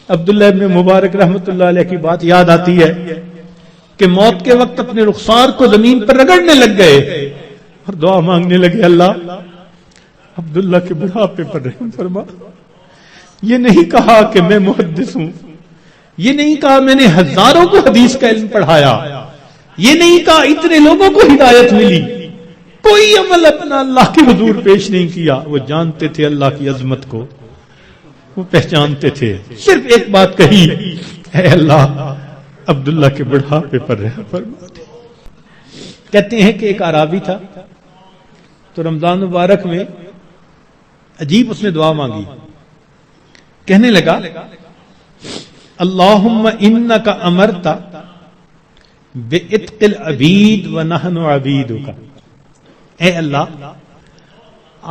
عبداللہ ابن مبارک رحمت اللہ علیہ کی بات یاد آتی ہے کہ موت کے وقت اپنے رخسار کو زمین پر رگڑنے لگ گئے اور دعا مانگنے لگے، اللہ عبداللہ کے بڑھاپے پر رحم فرما۔ یہ نہیں کہا کہ میں محدث ہوں، یہ نہیں کہا میں نے ہزاروں کو حدیث کا علم پڑھایا، یہ نہیں کہا اتنے لوگوں کو ہدایت ملی، کوئی عمل اپنا اللہ کے حضور پیش نہیں کیا۔ وہ جانتے تھے اللہ کی عظمت کو، وہ پہچانتے تھے، صرف ایک بات کہی، اے اللہ عبداللہ کے بڑھاپے پر رحم فرما دے۔ کہتے ہیں کہ ایک اعرابی تھا تو رمضان مبارک میں عجیب اس نے دعا مانگی، کہنے لگا اللہم انک امرت بعتق العبید ونحن عبیدک، اے اللہ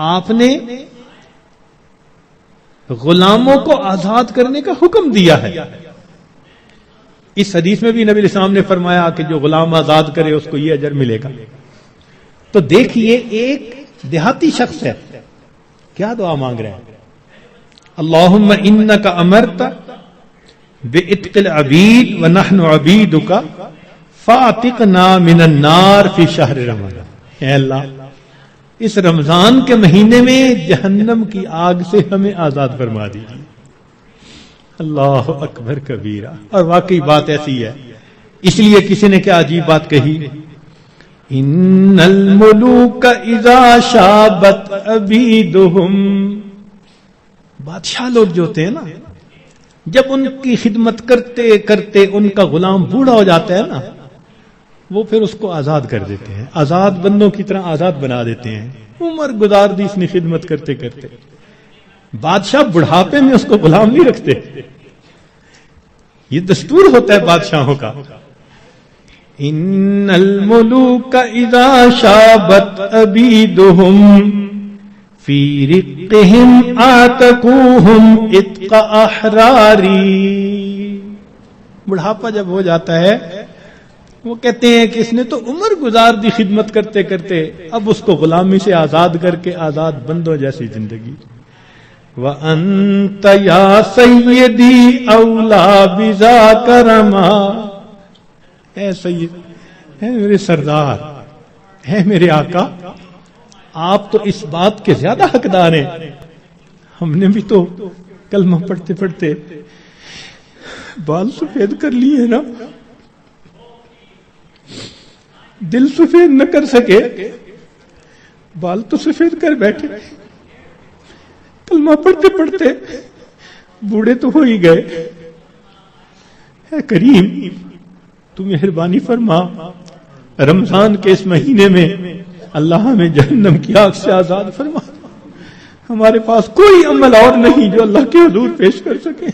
آپ نے غلاموں کو آزاد کرنے کا حکم دیا ہے۔ اس حدیث میں بھی نبی علیہ السلام نے فرمایا کہ جو غلام آزاد کرے اس کو یہ اجر ملے گا۔ تو دیکھیے ایک دیہاتی شخص ہے، کیا دعا مانگ رہے ہیں، اللہم انک امرت بعتق العبید ونحن عبیدک فاعتقنا من النار فی شہر رمضان، اے اللہ اس رمضان کے مہینے میں جہنم کی آگ سے ہمیں آزاد فرما دیجیے۔ اللہ اکبر کبیرہ۔ اور واقعی بات ایسی ہے، اس لیے کسی نے کیا عجیب بات کہی، ان الملوک اذا شابت عبیدہم، بادشاہ لوگ جو ہوتے ہیں نا، جب ان کی خدمت کرتے کرتے ان کا غلام بوڑھا ہو جاتا ہے نا، وہ پھر اس کو آزاد کر دیتے ہیں، آزاد بندوں کی طرح آزاد بنا دیتے ہیں۔ عمر گزار دی اس نے خدمت کرتے کرتے، بادشاہ بڑھاپے میں اس کو غلام نہیں رکھتے، یہ دستور ہوتا ہے بادشاہوں کا۔ ان الملوک اذا شابت عبیدہم فی رقہم آتقوہم عتق احراری، بڑھاپا جب ہو جاتا ہے وہ کہتے ہیں کہ اس نے تو عمر گزار دی خدمت کرتے کرتے، اب اس کو غلامی سے آزاد کر کے آزاد بندوں جیسی زندگی۔ وَأَنْتَ يَا سَيِّدِي أَوْلَى بِذَاكَ رَمَا، اے سید، اے میرے سردار، اے میرے آقا، آپ تو اس بات کے زیادہ حقدار ہیں۔ ہم نے بھی تو کلمہ پڑھتے پڑھتے بال سفید کر لیے نا، دل سفید نہ کر سکے، بال تو سفید کر بیٹھے، کلمہ پڑھتے پڑھتے بوڑھے تو ہو ہی گئے۔ اے کریم تو مہربانی فرما، رمضان کے اس مہینے میں اللہ ہمیں جہنم کی آگ سے آزاد فرما۔ ہمارے پاس کوئی عمل اور نہیں جو اللہ کے حضور پیش کر سکے۔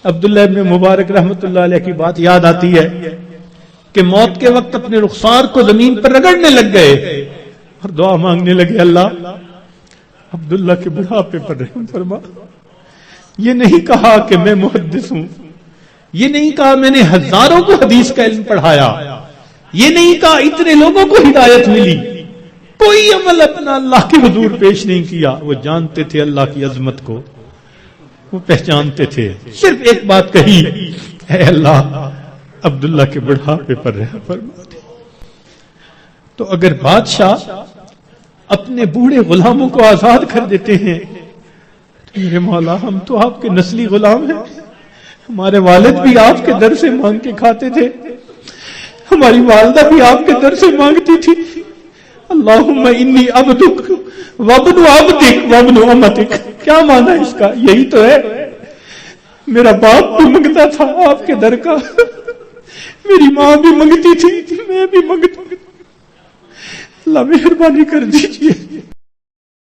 عبداللہ ابن مبارک رحمت اللہ علیہ کی بات یاد آتی ہے کہ موت کے وقت اپنے رخسار کو زمین پر رگڑنے لگ گئے اور دعا مانگنے لگے، اللہ عبداللہ کے بڑھاپے پر رحم فرما۔ یہ نہیں کہا کہ میں محدث ہوں، یہ نہیں کہا میں نے ہزاروں کو حدیث کا علم پڑھایا، یہ نہیں کہا اتنے لوگوں کو ہدایت ملی، کوئی عمل اپنا اللہ کے حضور پیش نہیں کیا۔ وہ جانتے تھے اللہ کی عظمت کو، وہ پہچانتے تھے، صرف ایک بات کہی، اے اللہ عبداللہ کے بڑھاپے پر رحم فرما دے۔ تو اگر بادشاہ اپنے بوڑھے غلاموں کو آزاد کر دیتے ہیں تو میرے مولا ہم تو آپ کے نسلی غلام ہیں، ہمارے والد بھی آپ کے در سے مانگ کے کھاتے تھے، ہماری والدہ بھی آپ کے در سے مانگتی تھی۔ اللہم انی عبدک وابن عبدک وابن امتک، کیا مانا اس کا؟ یہی تو ہے، میرا باپ بھی منگتا تھا آپ کے در کا، میری ماں بھی منگتی تھی، میں بھی منگتا ہوں، اللہ مہربانی کر دیجیے